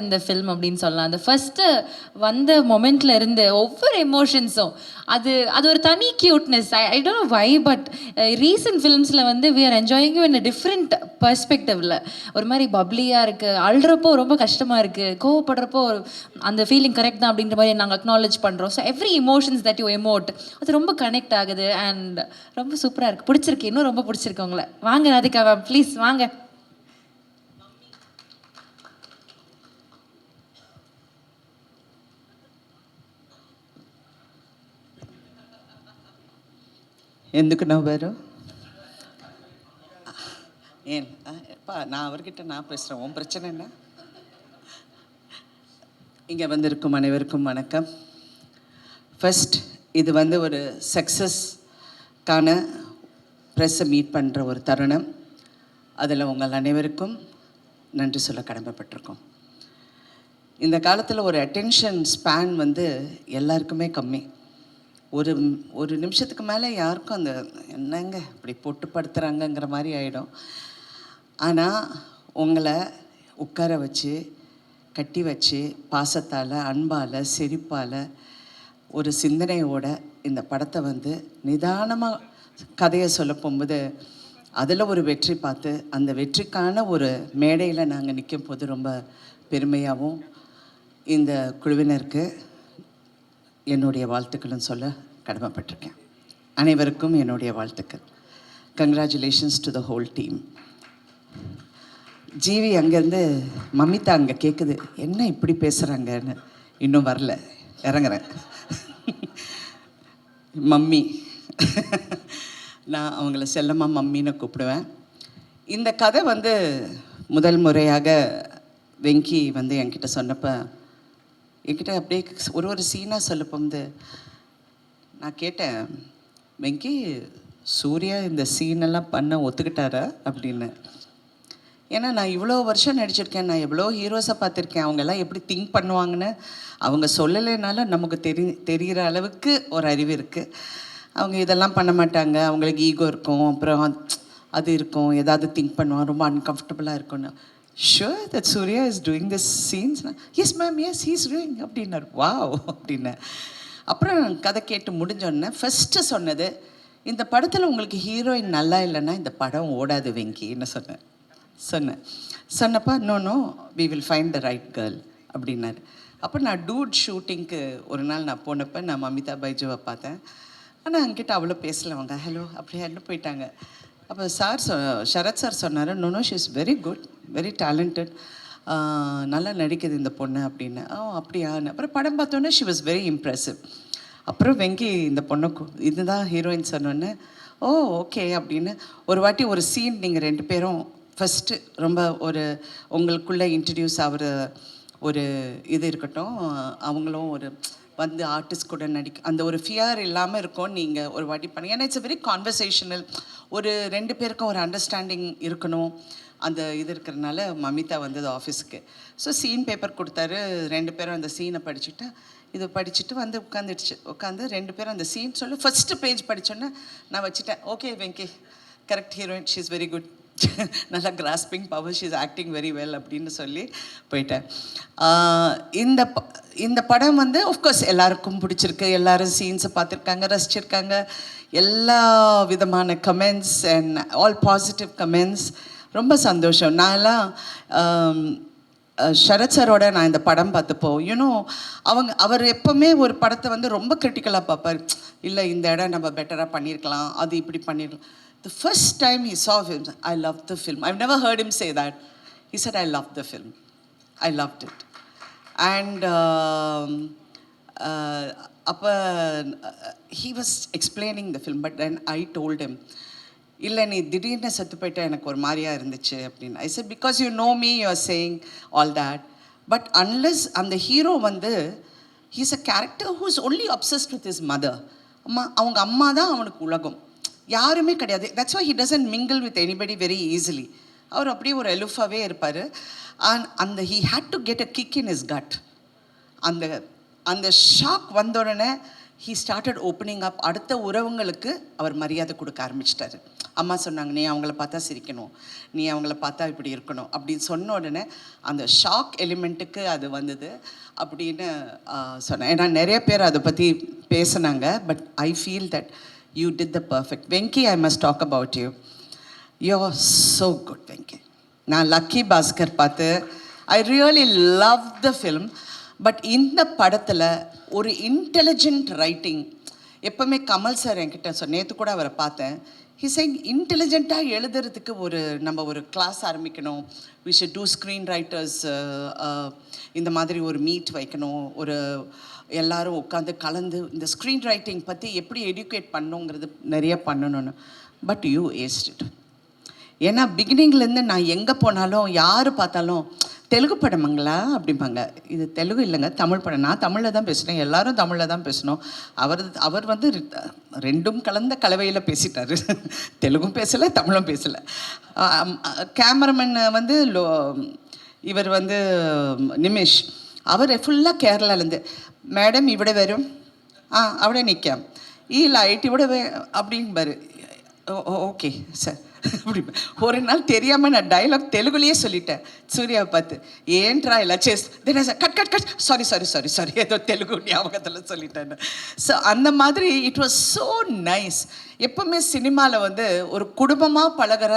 இந்த ஃபில்ம் அப்படின்னு சொல்லலாம். அந்த ஃபர்ஸ்ட்டு வந்த மொமெண்ட்ல இருந்து ஒவ்வொரு எமோஷன்ஸும் அது அது ஒரு தனி cuteness. I don't know why, but recent ஃபிலிம்ஸில் வந்து we are enjoying in a different பெர்ஸ்பெக்டிவ்ல. ஒரு மாதிரி பப்ளியாக இருக்குது, அழுறப்போ ரொம்ப கஷ்டமாக இருக்குது, கோவப்படுறப்போ அந்த ஃபீலிங் கரெக்ட் தான் அப்படின்ற மாதிரி நாங்கள் அக்னாலேஜ் பண்ணுறோம். So every emotions that you emote அது ரொம்ப கனெக்ட் ஆகுது அண்ட் ரொம்ப சூப்பராக இருக்குது. பிடிச்சிருக்கு, இன்னும் ரொம்ப பிடிச்சிருக்கு உங்களை. வாங்க ராதிகா மேம், ப்ளீஸ் வாங்க. ఎందుకు నవ్వారు? ஏன் நான் அவர்கிட்ட நான் பேசுகிறேன், உன் பிரச்சனை என்ன? இங்கே வந்திருக்கும் அனைவருக்கும் வணக்கம். ஃபர்ஸ்ட், இது வந்து ஒரு சக்ஸஸ்க்கான ப்ரெஸ்ஸை மீட் பண்ணுற ஒரு தருணம். அதில் உங்கள் அனைவருக்கும் நன்றி சொல்ல கடமைப்பட்டிருக்கோம். இந்த காலத்தில் ஒரு அட்டென்ஷன் ஸ்பேன் வந்து எல்லாருக்குமே கம்மி. ஒரு நிமிஷத்துக்கு மேலே யாருக்கும் அந்த என்னங்க இப்படி போட்டு படுத்துகிறாங்கங்கிற மாதிரி ஆகிடும். ஆனால் உங்களை உட்கார வச்சு கட்டி வச்சு பாசத்தால், அன்பால், சிரிப்பால், ஒரு சிந்தனையோட இந்த படத்தை வந்து நிதானமாக கதையை சொல்ல போகும்போது அதில் ஒரு வெற்றி பார்த்து அந்த வெற்றிக்கான ஒரு மேடையில் நாங்கள் நிற்கும் போது ரொம்ப பெருமையாகவும் இந்த குழுவினருக்கு என்னுடைய வாழ்த்துக்களும் சொல்ல கடமைப்பட்டிருக்கேன். அனைவருக்கும் என்னுடைய வாழ்த்துக்கள். Congratulations to the whole team. GV அங்கேருந்து மமிதா அங்கே கேட்குது, என்ன இப்படி பேசுகிறாங்கன்னு. இன்னும் வரல, இறங்குறேன். மம்மி, நான் அவங்கள செல்லமாக மம்மின்னு கூப்பிடுவேன். இந்த கதை வந்து முதல் முறையாக வெங்கி வந்து என்கிட்ட சொன்னப்போ என்கிட்ட அப்படியே ஒரு சீனாக சொல்லப்போது நான் கேட்டேன், வெங்கி சூர்யா இந்த சீனெல்லாம் பண்ண ஒத்துக்கிட்டாரா அப்படின்னு. ஏன்னா நான் இவ்வளோ வருஷம் நடிச்சிருக்கேன், நான் எவ்வளோ ஹீரோஸை பார்த்துருக்கேன். அவங்கெல்லாம் எப்படி திங்க் பண்ணுவாங்கன்னு அவங்க சொல்லலைனாலும் நமக்கு தெரிகிற அளவுக்கு ஒரு அறிவு இருக்குது. அவங்க இதெல்லாம் பண்ண மாட்டாங்க, அவங்களுக்கு ஈகோ இருக்கும், அப்புறம் அது இருக்கும், ஏதாவது திங்க் பண்ணுவாங்க, ரொம்ப அன்கம்ஃபர்டபுளாக இருக்கும்னு. Sure that Suriya is doing this scenes? Yes ma'am, yes he's doing அப்படின்னார். வாவ் அப்படின்னு. அப்புறம் கதை கேட்டு முடிஞ்சோடனே ஃபஸ்ட்டு சொன்னது, இந்த படத்தில் உங்களுக்கு ஹீரோயின் நல்லா இல்லைன்னா இந்த படம் ஓடாது வெங்கின்னு சொன்னப்போ no we will find the right girl அப்படின்னாரு. அப்போ நான் டூட் ஷூட்டிங்க்கு ஒரு நாள் நான் போனப்போ நான் மமிதா பைஜுவை பார்த்தேன். ஆனால் அங்கிட்ட அவ்வளோ பேசலை. அவங்க ஹலோ அப்படியான்னு போயிட்டாங்க. அப்போ சரத் சார் சொன்னார், no she is very good, very talented, நல்லா நடிக்குது இந்த பொண்ணு அப்படின்னு. அப்படியான்னு. அப்புறம் படம் பார்த்தோன்னே ஷி வாஸ் வெரி இம்ப்ரெசிவ். அப்புறம் வெங்கி இந்த பொண்ணை இதுதான் ஹீரோயின் சொன்னோன்னே ஓகே அப்படின்னு. ஒரு வாட்டி ஒரு சீன் நீங்கள் 2 பேரும் ஃபஸ்ட்டு ரொம்ப ஒரு உங்களுக்குள்ளே இன்ட்ரடியூஸ் ஆகிற ஒரு இது இருக்கட்டும், அவங்களும் ஒரு வந்து ஆர்டிஸ்ட் கூட அந்த ஒரு ஃபியர் இல்லாமல் இருக்கும். நீங்கள் ஒரு வாட்டி பண்ணி, ஏன்னா இட்ஸ் அ வெரி கான்வர்சேஷனல், ஒரு 2 பேருக்கும் ஒரு அண்டர்ஸ்டாண்டிங் இருக்கணும். அந்த இது இருக்கிறதுனால மமிதா வந்தது ஆஃபீஸுக்கு. ஸோ சீன் பேப்பர் கொடுத்தாரு. 2 பேரும் அந்த சீனை படிச்சுட்டு இது படிச்சுட்டு வந்து உட்காந்து 2 பேரும் அந்த சீன் சொல்லி ஃபஸ்ட்டு பேஜ் படித்தோன்னே நான் வச்சுட்டேன். Okay Venky, correct heroine, she is very good, நல்லா grasping power, she is acting very well அப்படின்னு சொல்லி போயிட்டேன். இந்த படம் வந்து ஆஃப்கோர்ஸ் எல்லாருக்கும் பிடிச்சிருக்கு. எல்லோரும் சீன்ஸை பார்த்துருக்காங்க, ரசிச்சிருக்காங்க. எல்லா விதமான comments and all positive comments. ரொம்ப சந்தோஷம். நான்லாம் சரத் சாரோட நான் இந்த படம் பார்த்தப்போ அவர் எப்போவுமே ஒரு படத்தை வந்து ரொம்ப கிரிட்டிக்கலாக பார்ப்பார். இல்லை இந்த இடம் நம்ம பெட்டராக பண்ணியிருக்கலாம், அது இப்படி பண்ணிடலாம். The first time he saw him, I loved the film. I've never heard him say that. He said, I loved the film. I loved it. And he was explaining the film, but then I told him, இல்லை நீ திடீர்னு செத்து போயிட்டா எனக்கு ஒரு மாதிரியாக இருந்துச்சு அப்படின்னு. I said, because you know me, you are saying all that, but unless அந்த ஹீரோ வந்து he's a character who is only obsessed with his mother. அவங்க அம்மா தான் அவனுக்கு உலகம், யாருமே கிடையாது. That's why he doesn't mingle with anybody very easily. அவர் அப்படியே ஒரு எலுஃபாகவே இருப்பார். அந்த he had to get a kick in his gut. அந்த ஷாக் வந்த உடனே ஹீ ஸ்டார்டட் ஓப்பனிங் அப். அடுத்த உறவுங்களுக்கு அவர் மரியாதை கொடுக்க ஆரம்பிச்சிட்டாரு. அம்மா சொன்னாங்க, நீ அவங்கள பார்த்தா சிரிக்கணும், நீ அவங்கள பார்த்தா இப்படி இருக்கணும் அப்படின்னு சொன்ன உடனே அந்த ஷாக் எலிமெண்ட்டுக்கு அது வந்தது அப்படின்னு சொன்னேன். ஏன்னா நிறைய பேர் அதை பற்றி பேசுனாங்க. But I feel that you did the perfect. Venky, I must talk about you. You are so good Venky. நான் லக்கி பாஸ்கர் பார்த்து I really love the film. But இந்த படத்தில் ஒரு இன்டெலிஜென்ட் ரைட்டிங். எப்போவுமே கமல் சார் என்கிட்ட நேற்று கூட அவரை பார்த்தேன். ஹிசைங் இன்டெலிஜென்ட்டாக எழுதுறதுக்கு நம்ம ஒரு கிளாஸ் ஆரம்பிக்கணும். We should do screen writers, இந்த மாதிரி ஒரு மீட் வைக்கணும். எல்லாரும் உட்காந்து கலந்து இந்த ஸ்க்ரீன் ரைட்டிங் பற்றி எப்படி எடியூகேட் பண்ணணுங்கிறது நிறைய பண்ணணும்னு. But you ஏஸ்ட் it. ஏன்னா பிகினிங்லேருந்து நான் எங்கே போனாலும் யார் பார்த்தாலும் தெலுங்கு படமுங்களா அப்படிம்பாங்க. இது தெலுங்கு இல்லைங்க, தமிழ் படம். நான் தமிழில் தான் பேசுகிறேன், எல்லாரும் தமிழில் தான் பேசணும். அவர் வந்து ரெண்டும் கலந்த கலவையில் பேசிட்டார். தெலுங்கும் பேசலை, தமிழும் பேசலை. கேமராமேன் வந்து இவர் வந்து நிமிஷ், அவர் ஃபுல்லாக கேரளாலேருந்து, மேடம் இவிட வரும், അവിടെ நிற்காம், ഈ ലൈറ്റ് ഇവിടെ அப்படின்பாரு. ஓகே சார் அப்படி. ஒரு நாள் தெரியாமல் நான் டைலாக் தெலுங்குலேயே சொல்லிட்டேன் சூர்யாவை பார்த்து, ஏன்ட்ரா எல்லாம் சேஸ் தின cut cut cut sorry sorry sorry sorry ஏதோ தெலுங்கு ஞாபகத்தில் சொல்லிட்டேன். ஸோ அந்த மாதிரி இட் வாஸ் ஸோ நைஸ். எப்பவுமே சினிமாவில் வந்து ஒரு குடும்பமாக பழகிற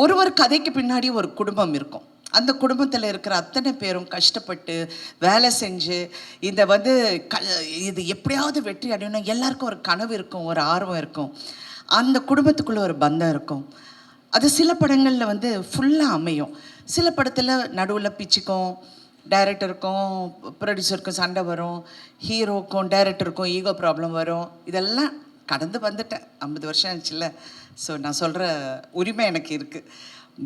ஒரு கதைக்கு பின்னாடி ஒரு குடும்பம் இருக்கும். அந்த குடும்பத்தில் இருக்கிற அத்தனை பேரும் கஷ்டப்பட்டு வேலை செஞ்சு இந்த வந்து இது எப்படியாவது வெற்றி அடையணும். எல்லாருக்கும் ஒரு கனவு இருக்கும், ஒரு ஆர்வம் இருக்கும், அந்த குடும்பத்துக்குள்ளே ஒரு பந்தம் இருக்கும். அது சில படங்களில் வந்து ஃபுல்லாக அமையும். சில படத்தில் நடுவில் பிச்சுக்கும், டைரக்டருக்கும் ப்ரொடியூசருக்கும் சண்டை வரும், ஹீரோக்கும் டைரக்டருக்கும் ஈகோ ப்ராப்ளம் வரும். இதெல்லாம் கடந்து வந்துட்டேன். 50 வருஷம் ஆச்சுல்ல. ஸோ நான் சொல்கிற உரிமை எனக்கு இருக்குது.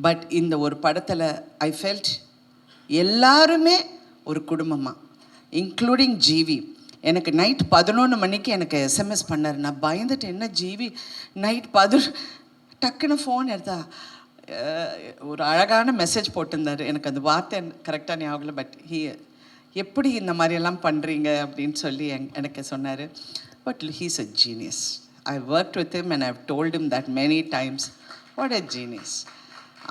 பட் இந்த ஒரு படத்தில் ஐ ஃபெல்ட் எல்லாருமே ஒரு குடும்பமாக, இன்க்ளூடிங் ஜிவி. எனக்கு நைட் 11 மணிக்கு எனக்கு எஸ்எம்எஸ் பண்ணார். நான் பயந்துட்டு, என்ன ஜிவி நைட் 11 டக்குன்னு ஃபோன் எடுத்தா ஒரு அழகான மெசேஜ் போட்டிருந்தார். எனக்கு அந்த வார்த்தை கரெக்டாக ஞாபகம். பட் எப்படி இந்த மாதிரியெல்லாம் பண்ணுறீங்க அப்படின்னு சொல்லி எனக்கு சொன்னார். But he's a genius. I worked with him and I have told him that many times. What a genius.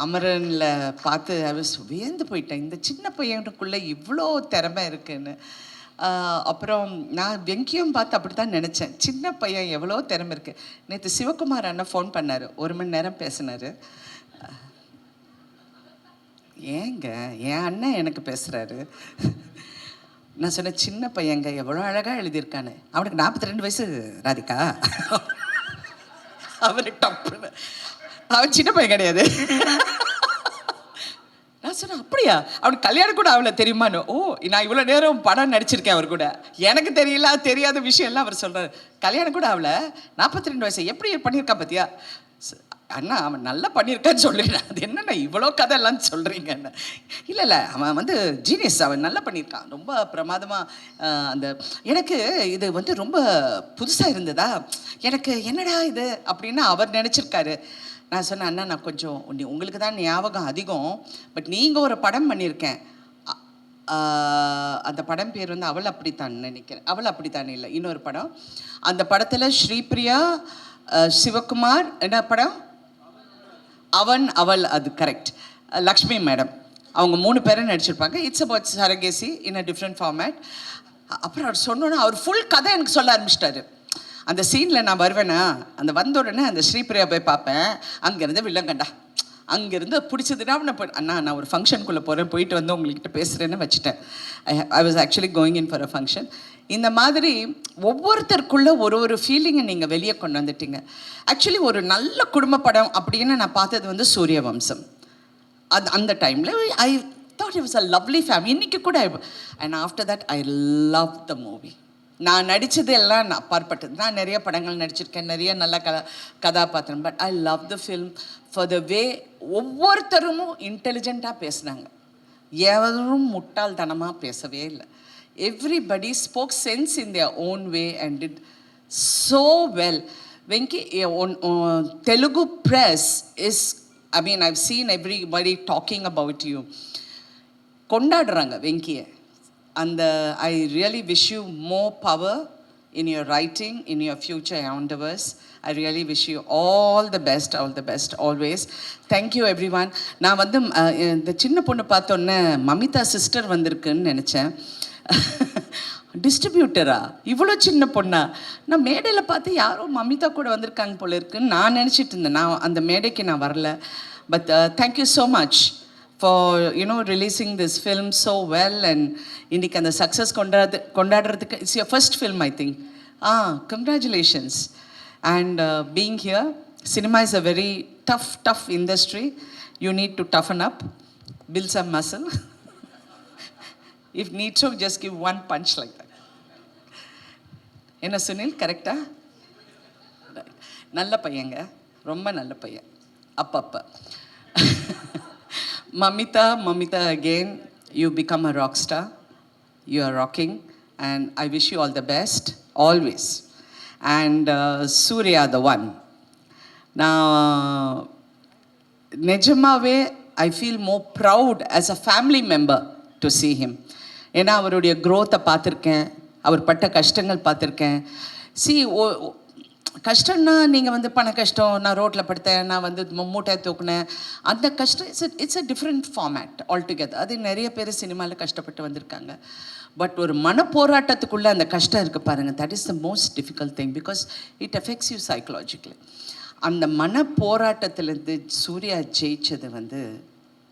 அமரனில் பார்த்து ஐ வாஸ் வியந்து போயிட்டேன், இந்த சின்ன பையனுக்குள்ளே இவ்வளோ திறமை இருக்குன்னு. அப்புறம் நான் வெங்கியும் பார்த்து அப்படி தான் நினச்சேன், சின்ன பையன் எவ்வளோ திறமை இருக்குது. நேற்று சிவகுமார் அண்ணன் ஃபோன் பண்ணார், 1 மணி நேரம் பேசினார். ஏங்க என் அண்ணன் எனக்கு பேசுகிறாரு. நான் சொன்னேன், சின்ன பையங்க எவ்வளோ அழகாக எழுதியிருக்கான்னு. அவனுக்கு 42 வயசு ராதிகா. அவரு டப்புன்னு, அவன் சின்ன பையன் கிடையாது. நான் சொன்னேன், அப்படியா, அவனுக்கு கல்யாணம் கூட அவளை தெரியுமான்னு. ஓ, நான் இவ்வளோ நேரம் படம் நடிச்சிருக்கேன் அவர் கூட, எனக்கு தெரியல தெரியாத விஷயம்லாம் அவர் சொல்கிறார். கல்யாணம் கூட அவளை 42 வயசு எப்படி பண்ணியிருக்கா பார்த்தியா. அண்ணா அவன் நல்லா பண்ணியிருக்கான்னு சொல்லிடுறேன். அது என்னண்ணா இவ்வளோ கதை எல்லாம் சொல்கிறீங்கன்னு. இல்லை அவன் வந்து ஜீனியஸ், அவன் நல்லா பண்ணியிருக்கான், ரொம்ப பிரமாதமாக. அந்த எனக்கு இது வந்து ரொம்ப புதுசாக இருந்ததா, எனக்கு என்னடா இது அப்படின்னு அவர் நினச்சிருக்காரு. நான் சொன்னேன், அண்ணா நான் கொஞ்சம் உங்களுக்கு தான் ஞாபகம் அதிகம், பட் நீங்கள் ஒரு படம் பண்ணியிருக்கேன், அந்த படம் பேர் வந்து அவள் அப்படித்தான் நினைக்கிறேன். அவள் அப்படித்தான் இல்லை, இன்னொரு படம். அந்த படத்தில் ஸ்ரீபிரியா, சிவகுமார், என்ன படம், அவன் அவள், அது கரெக்ட், லக்ஷ்மி மேடம், அவங்க 3 பேரும் நடிச்சிருப்பாங்க. It's about surrogacy in a different format. அப்புறம் அவர் சொன்னோன்னா அவர் ஃபுல் கதை எனக்கு சொல்ல ஆரம்பிச்சிட்டாரு. அந்த சீனில் நான் வருவேன்னா, அந்த வந்த உடனே அந்த ஸ்ரீபிரியா போய் பார்ப்பேன், அங்கேருந்து வில்லங்கண்டா, அங்கேருந்து பிடிச்சதுன்னா அண்ணா நான் ஒரு ஃபங்க்ஷனுக்குள்ளே போகிறேன், போயிட்டு வந்து உங்கள்கிட்ட பேசுகிறேன்னு வச்சுட்டேன். I was actually going in for a function. இந்த மாதிரி ஒவ்வொருத்தருக்குள்ளே ஒரு ஃபீலிங்கை நீங்கள் வெளியே கொண்டு வந்துட்டீங்க. ஆக்சுவலி ஒரு நல்ல குடும்ப படம் அப்படின்னு நான் பார்த்தது வந்து சூரியவம்சம். அந்த டைமில் I thought it was a lovely family. இன்றைக்கி கூட. And after that I love the movie. நான் நடித்தது எல்லாம் நான் அப்பாற்பட்டது. நான் நிறைய படங்கள் நடிச்சிருக்கேன், நிறைய நல்ல கதாபாத்திரம். But I love the film for the way ஒவ்வொருத்தரும் இன்டெலிஜென்ட்டாக பேசுனாங்க, எவரும் முட்டாள்தனமாக பேசவே இல்லை. Everybody spoke sense in their own way and did so well. Venki, Telugu press is, I mean, I've seen everybody talking about you. கொண்டாடுறாங்க வெங்கியை. அந்த I really wish you more power, in your writing, in your future endeavors. I really wish you all the best always. Thank you everyone. நான் வந்து இந்த சின்ன பொண்ணு பார்த்தோன்னே Mamitha sister வந்திருக்குன்னு நினச்சேன். டிஸ்ட்ரிபியூட்டரா இவ்வளோ சின்ன பொண்ணா? நான் மேடையில் பார்த்து யாரோ மமிதா கூட வந்திருக்காங்க போல இருக்குன்னு நான் நினச்சிட்டு இருந்தேன். நான் அந்த மேடைக்கு நான் வரல. But thank you so much for releasing this film so well. And இன்றைக்கி அந்த சக்ஸஸ் கொண்டாடுறதுக்கு it's your first film I think. Congratulations. And being here, cinema is a very tough industry. You need to toughen up, build some muscle. If need to, just give one punch like that. என்ன சுனில் கரெக்டா? நல்ல பையங்க, ரொம்ப நல்ல பையன். அப்பப்ப Mamita again, you become a rock star. You are rocking and I wish you all the best always. And Surya the one. Now, நிஜமாவே I feel more proud as a family member to see him. ஏன்னா அவருடைய growth பார்த்துருக்கேன், அவர் பட்ட கஷ்டங்கள் பார்த்துருக்கேன். கஷ்டம்னா நீங்கள் வந்து பண கஷ்டம், நான் ரோட்டில் படுத்தேன், நான் வந்து மூட்டை தூக்குனேன், அந்த கஷ்டம் it's a different format altogether. அது நிறைய பேர் சினிமாவில் கஷ்டப்பட்டு வந்திருக்காங்க. பட் ஒரு மனப்போராட்டத்துக்குள்ளே அந்த கஷ்டம் இருக்குது பாருங்கள், that is the most difficult thing because it affects you psychologically. அந்த மனப்போராட்டத்திலேருந்து சூர்யா ஜெயிச்சது வந்து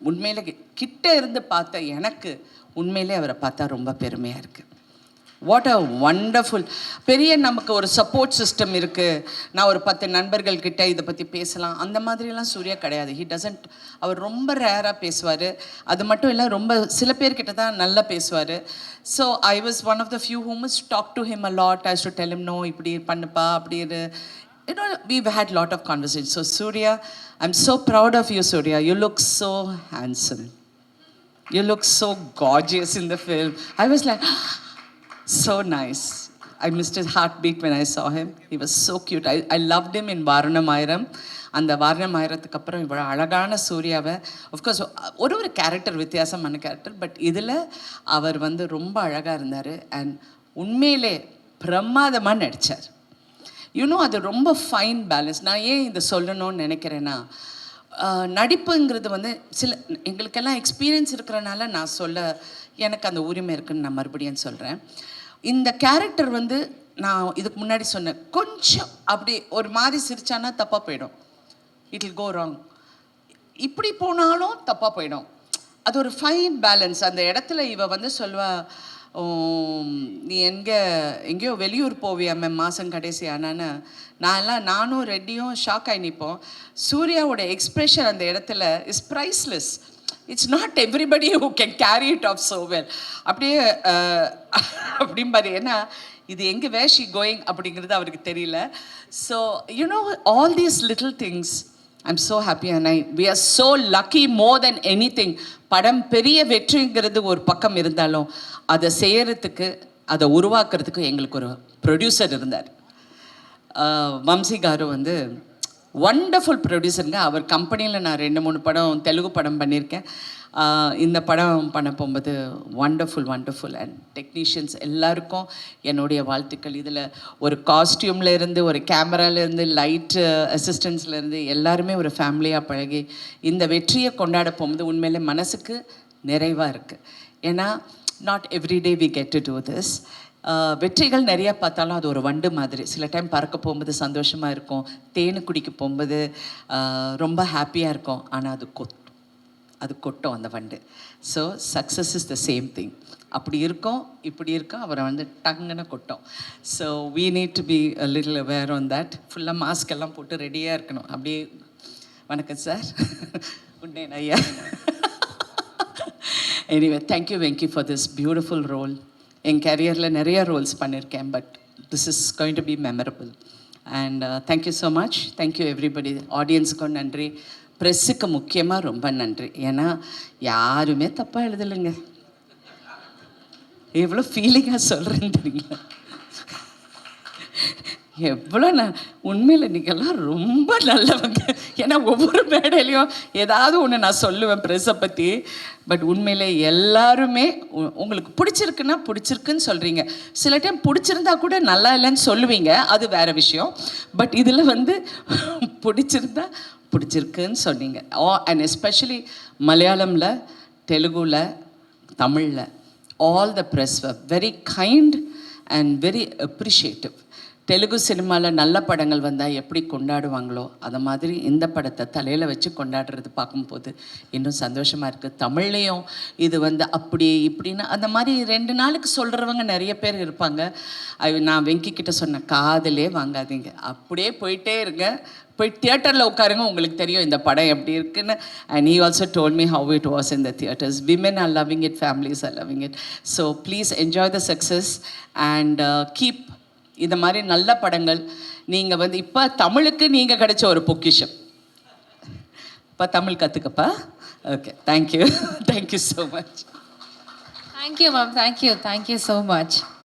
உண்மையிலே கிட்ட இருந்து பார்த்த எனக்கு உண்மையிலே அவரை பார்த்தா ரொம்ப பெருமையாக இருக்குது. What a wonderful. பெரிய நமக்கு ஒரு சப்போர்ட் சிஸ்டம் இருக்குது. நான் ஒரு 10 நண்பர்கள்கிட்ட இதை பற்றி பேசலாம், அந்த மாதிரிலாம் சூர்யா கிடையாது. He doesn't. அவர் ரொம்ப ரேராக பேசுவார். அது மட்டும் இல்லை, ரொம்ப சில பேர்கிட்ட தான் நல்லா பேசுவார். So I was one of the few who must talk to him a lot. I do tell him no, இப்படி பண்ணுப்பா, அப்படி இரு. We've had lot of conversations. So Surya, I'm so proud of you, Surya. You look so handsome. You look so gorgeous in the film. I was like, so nice. I missed his heartbeat when I saw him. He was so cute. I loved him in Vaaranam Aayiram. அந்த வாரணமாயிரத்துக்கு அப்புறம் இவ்வளோ அழகான சூர்யாவை, of course ஒரு character வித்தியாசமான character, but இதில் அவர் வந்து ரொம்ப அழகாக இருந்தார். அண்ட் உண்மையிலே பிரமாதமாக நடித்தார். அது ரொம்ப ஃபைன் பேலன்ஸ். நான் ஏன் இதை சொல்லணும்னு நினைக்கிறேன்னா, நடிப்புங்கிறது வந்து எங்களுக்கெல்லாம் எக்ஸ்பீரியன்ஸ் இருக்கிறனால நான் எனக்கு அந்த உரிமை இருக்குதுன்னு நான் மறுபடியும் சொல்கிறேன். இந்த கேரக்டர் வந்து நான் இதுக்கு முன்னாடி சொன்னேன், கொஞ்சம் அப்படி ஒரு மாதிரி சிரிச்சானா தப்பாக போயிடும். It will go wrong. இப்படி போனாலும் தப்பாக போயிடும். அது ஒரு ஃபைன் பேலன்ஸ். அந்த இடத்துல இவ வந்து சொல்வா, நீ எங்கேயோ வெளியூர் போவியாமே மாதம் கடைசி ஆனான்னு. நானும் ரெட்டியும் ஷாக் ஆகி நிற்போம். சூர்யாவோட எக்ஸ்ப்ரெஷன் அந்த இடத்துல is priceless. It's not everybody who can carry it of so well. அப்படியே அப்படிம்பாரு. ஏன்னா இது எங்கே வேர் ஷி கோயிங் அப்படிங்கிறது அவருக்கு தெரியல. So all these little things I'm so happy and we are so lucky more than anything. படம் பெரிய வெற்றிங்கிறது ஒரு பக்கம் இருந்தாலும் அதை செய்கிறதுக்கு, அதை உருவாக்குறதுக்கு எங்களுக்கு ஒரு ப்ரொடியூசர் இருந்தார். வம்சி காரு வந்து வண்டர்ஃபுல் ப்ரொடியூசருங்க. அவர் கம்பெனியில் நான் 2-3 படம் தெலுங்கு படம் பண்ணியிருக்கேன். இந்த படம் பண்ண போகும்போது வண்டர்ஃபுல் அண்ட் டெக்னீஷியன்ஸ் எல்லாருக்கும் என்னுடைய வாழ்த்துக்கள். இதில் ஒரு காஸ்டியூம்லேருந்து, ஒரு கேமராலேருந்து, லைட்டு அசிஸ்டன்ஸ்லேருந்து எல்லாருமே ஒரு ஃபேமிலியாக பழகி இந்த வெற்றியை கொண்டாட போகும்போது உண்மையிலே மனசுக்கு நிறைவாக இருக்குது. ஏன்னா not every day we get to do this. வெற்றிகள் நிறையா பார்த்தாலும் அது ஒரு வண்டு மாதிரி. சில டைம் பறக்க போகும்போது சந்தோஷமாக இருக்கும், தேனு குடிக்க போகும்போது ரொம்ப ஹாப்பியாக இருக்கும். ஆனால் அது கொட்டும் அந்த வண்டு. So success is the same thing. அப்படி இருக்கும், இப்படி இருக்கும், அவரை வந்து டங்குன்னு கொட்டும். So we need to be a little aware on that. ஃபுல்லாக மாஸ்க் எல்லாம் போட்டு ரெடியாக இருக்கணும். அப்படியே வணக்கம் சார், உன்னே ஐயா. Anyway, thank you Venki for this beautiful role. என் கேரியரில் நிறைய ரோல்ஸ் பண்ணியிருக்கேன், but this is going to be memorable. And thank you so much. Thank you everybody. ஆடியன்ஸுக்கும் நன்றி, ப்ரெஸ்ஸுக்கு முக்கியமாக ரொம்ப நன்றி. ஏன்னா யாருமே தப்பாக எழுதலைங்க. எவ்வளோ ஃபீலிங்காக சொல்கிறேன்னு தெரியுங்களா? எவ்வளோ உண்மையில் நீங்கள்லாம் ரொம்ப நல்லவங்க. ஏன்னா ஒவ்வொரு மேடையிலையும் ஏதாவது ஒன்று நான் சொல்லுவேன் ப்ரெஸ்ஸை பற்றி. பட் உண்மையிலே எல்லாருமே உங்களுக்கு பிடிச்சிருக்குன்னா பிடிச்சிருக்குன்னு சொல்கிறீங்க. சில டைம் பிடிச்சிருந்தா கூட நல்லா இல்லைன்னு சொல்லுவீங்க, அது வேறு விஷயம். பட் இதில் வந்து பிடிச்சிருந்தா பிடிச்சிருக்குன்னு சொன்னீங்க. அண்ட் எஸ்பெஷலி மலையாளமில், தெலுங்குல, தமிழில் all the press were very kind and very appreciative. Telugu சினிமாவில் நல்ல படங்கள் வந்தால் எப்படி கொண்டாடுவாங்களோ அதை மாதிரி இந்த படத்தை தலையில் வச்சு கொண்டாடுறது பார்க்கும்போது இன்னும் சந்தோஷமாக இருக்குது. தமிழ்லேயும் இது வந்து அப்படி இப்படின்னு அந்த மாதிரி 2 நாளுக்கு சொல்கிறவங்க நிறைய பேர் இருப்பாங்க. நான் வெங்கி கிட்ட சொன்ன காதலே வாங்காதீங்க, அப்படியே போயிட்டே இருங்க, போய் தியேட்டரில் உட்காருங்க, உங்களுக்கு தெரியும் இந்த படம் எப்படி இருக்குன்னு. And he also told me how it was in the theatres. Women are loving it, families are loving it. So please enjoy the success and keep இந்த மாதிரி நல்ல படங்கள். நீங்கள் வந்து இப்போ தமிழுக்கு நீங்கள் கிடைச்ச ஒரு பொக்கிஷம். இப்போ தமிழ் கற்றுக்கப்பா. Okay, thank you. Thank you so much. Thank you ma'am, thank you so much.